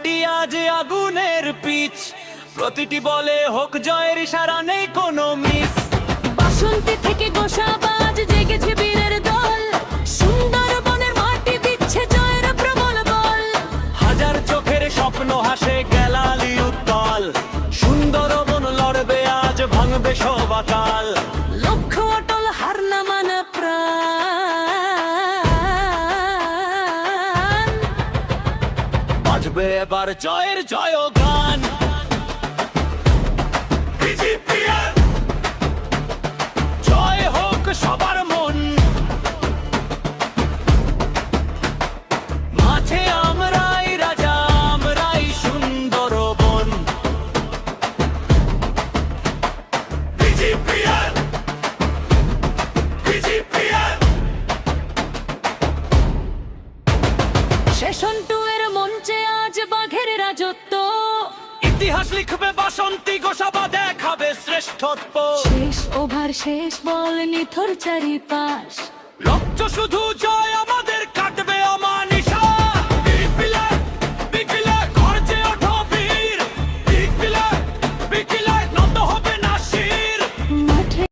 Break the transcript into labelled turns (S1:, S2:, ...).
S1: মাটি আজ আগুনের পিচ, প্রতিটি বলে হোক জয়ের ইশারা, নেই কোনো মিস।
S2: বাসন্তী থেকে গোসাবাজ জেগেছে বীরের দল, সুন্দরবনের মাটি দিচ্ছে জয়ের প্রবল বল।
S1: হাজার চোখের স্বপ্ন হাসে গেলালি উত্তাল, সুন্দরবন লড়বে আজ, ভাঙবে সব আকাল।
S2: লক্ষ্য অটল, হার না মানা প্রাণ,
S1: বাজবে এবার জয়ের জয়গান। জয় হোক সবার মন, মাঠে আমরাই রাজা, আমরাই সুন্দরবন।
S2: সেশন 2 এর মঞ্চে আজ বাঘের রাজত্ব,
S1: ইতিহাস লিখবে বাসন্তী, গোসাবা দেখাবে শ্রেষ্ঠত্ব।
S2: শেষ ওভার শেষ বল নিথর চারিপাশ,
S1: লক্ষ্য শুধু জয়।